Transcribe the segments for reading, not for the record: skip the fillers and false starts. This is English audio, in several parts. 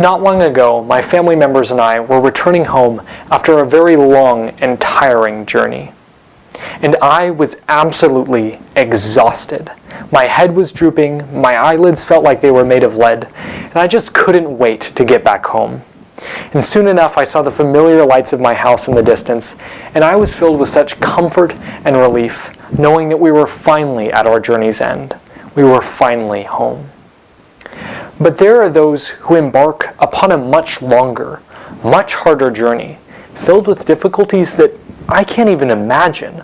Not long ago, my family members and I were returning home after a very long and tiring journey. And I was absolutely exhausted. My head was drooping, my eyelids felt like they were made of lead, and I just couldn't wait to get back home. And soon enough, I saw the familiar lights of my house in the distance, and I was filled with such comfort and relief, knowing that we were finally at our journey's end. We were finally home. But there are those who embark upon a much longer, much harder journey, filled with difficulties that I can't even imagine.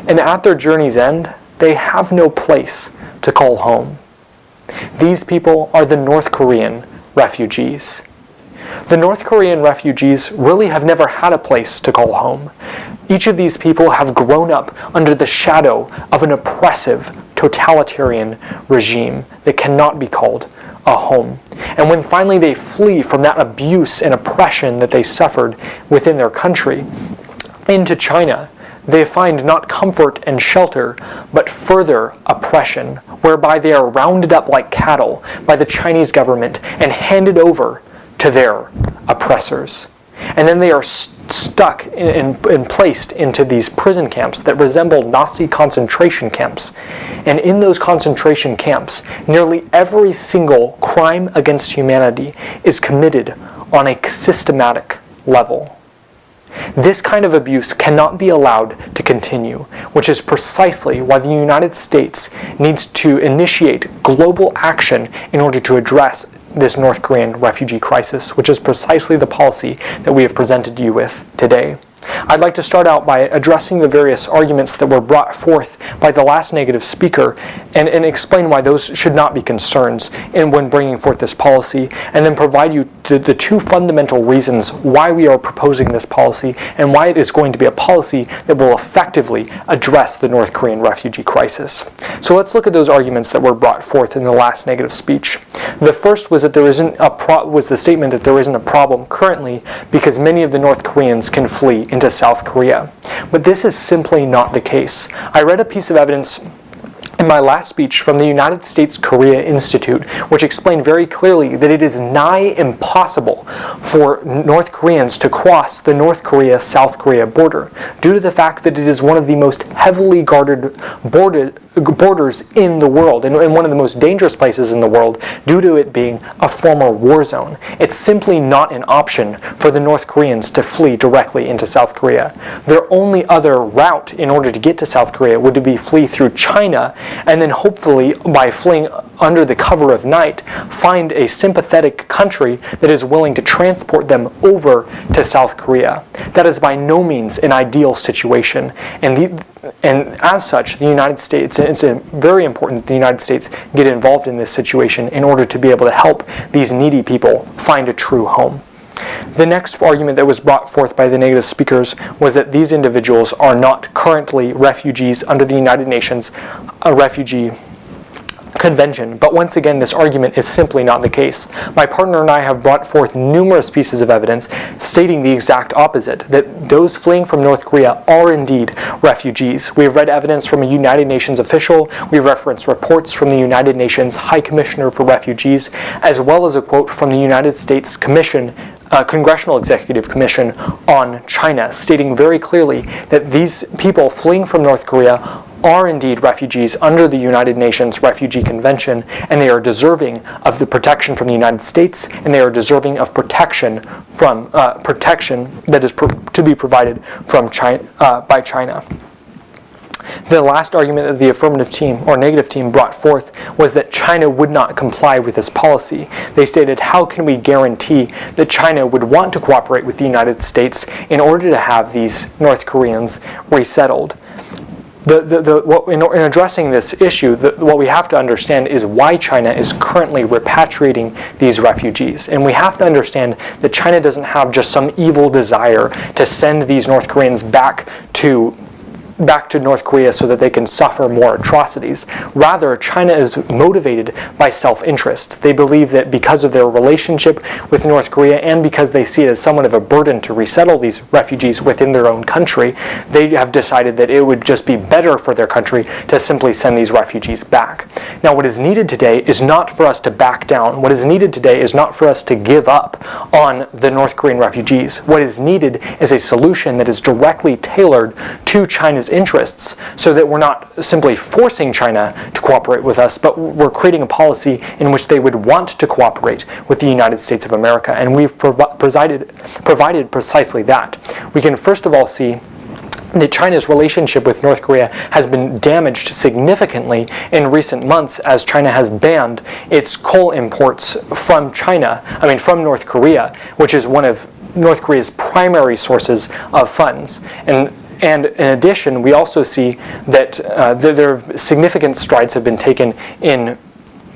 And at their journey's end, they have no place to call home. These people are the North Korean refugees. The North Korean refugees really have never had a place to call home. Each of these people have grown up under the shadow of an oppressive, totalitarian regime that cannot be called a home. And when finally they flee from that abuse and oppression that they suffered within their country into China, they find not comfort and shelter, but further oppression, whereby they are rounded up like cattle by the Chinese government and handed over to their oppressors. And then they are stuck and placed into these prison camps that resemble Nazi concentration camps. And in those concentration camps, nearly every single crime against humanity is committed on a systematic level. This kind of abuse cannot be allowed to continue, which is precisely why the United States needs to initiate global action in order to address this North Korean refugee crisis, which is precisely the policy that we have presented to you with today. I'd like to start out by addressing the various arguments that were brought forth by the last negative speaker and explain why those should not be concerns when bringing forth this policy, and then provide you the two fundamental reasons why we are proposing this policy and why it is going to be a policy that will effectively address the North Korean refugee crisis. So let's look at those arguments that were brought forth in the last negative speech. The first was that was the statement that there isn't a problem currently because many of the North Koreans can flee into South Korea. But this is simply not the case. I read a piece of evidence in my last speech from the United States Korea Institute, which explained very clearly that it is nigh impossible for North Koreans to cross the North Korea-South Korea border due to the fact that it is one of the most heavily guarded borders in the world and one of the most dangerous places in the world due to it being a former war zone. It's simply not an option for the North Koreans to flee directly into South Korea. Their only other route in order to get to South Korea would be flee through China, and then hopefully by fleeing under the cover of night find a sympathetic country that is willing to transport them over to South Korea. That is by no means an ideal situation, and as such, the United States, it's very important that the United States get involved in this situation in order to be able to help these needy people find a true home. The next argument that was brought forth by the negative speakers was that these individuals are not currently refugees under the United Nations Refugee Convention, but once again this argument is simply not the case. My partner and I have brought forth numerous pieces of evidence stating the exact opposite, that those fleeing from North Korea are indeed refugees. We have read evidence from a United Nations official, we've referenced reports from the United Nations High Commissioner for Refugees, as well as a quote from the United States Congressional Executive Commission on China, stating very clearly that these people fleeing from North Korea are indeed refugees under the United Nations Refugee Convention, and they are deserving of the protection from the United States, and they are deserving of protection from protection that is to be provided from by China. The last argument that the affirmative team or negative team brought forth was that China would not comply with this policy. They stated, how can we guarantee that China would want to cooperate with the United States in order to have these North Koreans resettled? In addressing this issue, what we have to understand is why China is currently repatriating these refugees. And we have to understand that China doesn't have just some evil desire to send these North Koreans back to back to North Korea so that they can suffer more atrocities. Rather, China is motivated by self-interest. They believe that because of their relationship with North Korea and because they see it as somewhat of a burden to resettle these refugees within their own country, they have decided that it would just be better for their country to simply send these refugees back. Now, what is needed today is not for us to back down. What is needed today is not for us to give up on the North Korean refugees. What is needed is a solution that is directly tailored to China's interests, so that we're not simply forcing China to cooperate with us, but we're creating a policy in which they would want to cooperate with the United States of America. And we've provided precisely that. We can first of all see that China's relationship with North Korea has been damaged significantly in recent months as China has banned its coal imports from from North Korea, which is one of North Korea's primary sources of funds. And in addition, we also see that there are significant strides have been taken in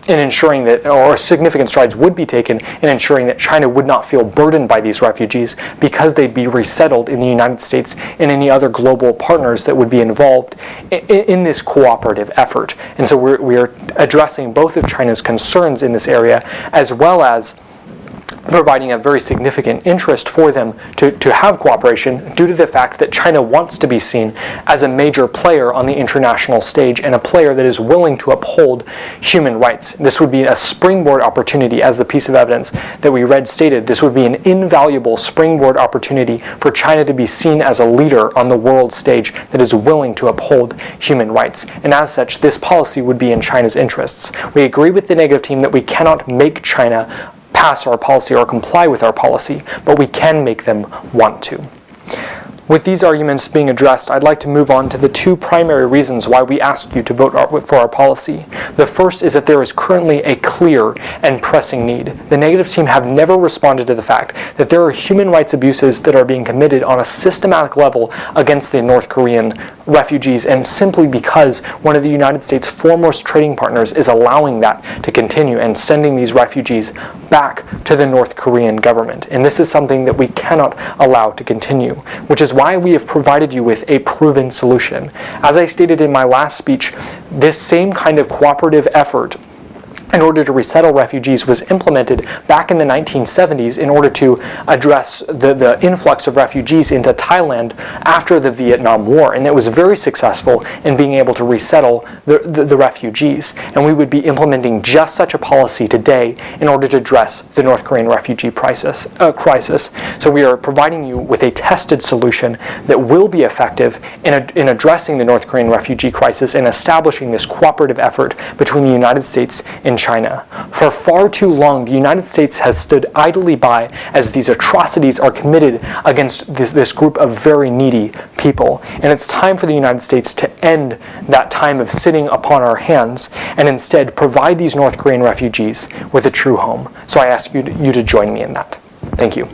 ensuring that, or significant strides would be taken in ensuring that China would not feel burdened by these refugees because they'd be resettled in the United States and any other global partners that would be involved in this cooperative effort. And so we are addressing both of China's concerns in this area, as well as providing a very significant interest for them to have cooperation due to the fact that China wants to be seen as a major player on the international stage and a player that is willing to uphold human rights. This would be a springboard opportunity, as the piece of evidence that we read stated. This would be an invaluable springboard opportunity for China to be seen as a leader on the world stage that is willing to uphold human rights. And as such, this policy would be in China's interests. We agree with the negative team that we cannot make China pass our policy or comply with our policy, but we can make them want to. With these arguments being addressed, I'd like to move on to the two primary reasons why we ask you to vote for our policy. The first is that there is currently a clear and pressing need. The negative team have never responded to the fact that there are human rights abuses that are being committed on a systematic level against the North Korean refugees, and simply because one of the United States' foremost trading partners is allowing that to continue and sending these refugees back to the North Korean government. And this is something that we cannot allow to continue, which is why we have provided you with a proven solution. As I stated in my last speech, this same kind of cooperative effort in order to resettle refugees was implemented back in the 1970s in order to address the influx of refugees into Thailand after the Vietnam War, and it was very successful in being able to resettle the refugees. And we would be implementing just such a policy today in order to address the North Korean refugee crisis. So we are providing you with a tested solution that will be effective in addressing the North Korean refugee crisis and establishing this cooperative effort between the United States and China. For far too long, the United States has stood idly by as these atrocities are committed against this group of very needy people. And it's time for the United States to end that time of sitting upon our hands and instead provide these North Korean refugees with a true home. So I ask you to join me in that. Thank you.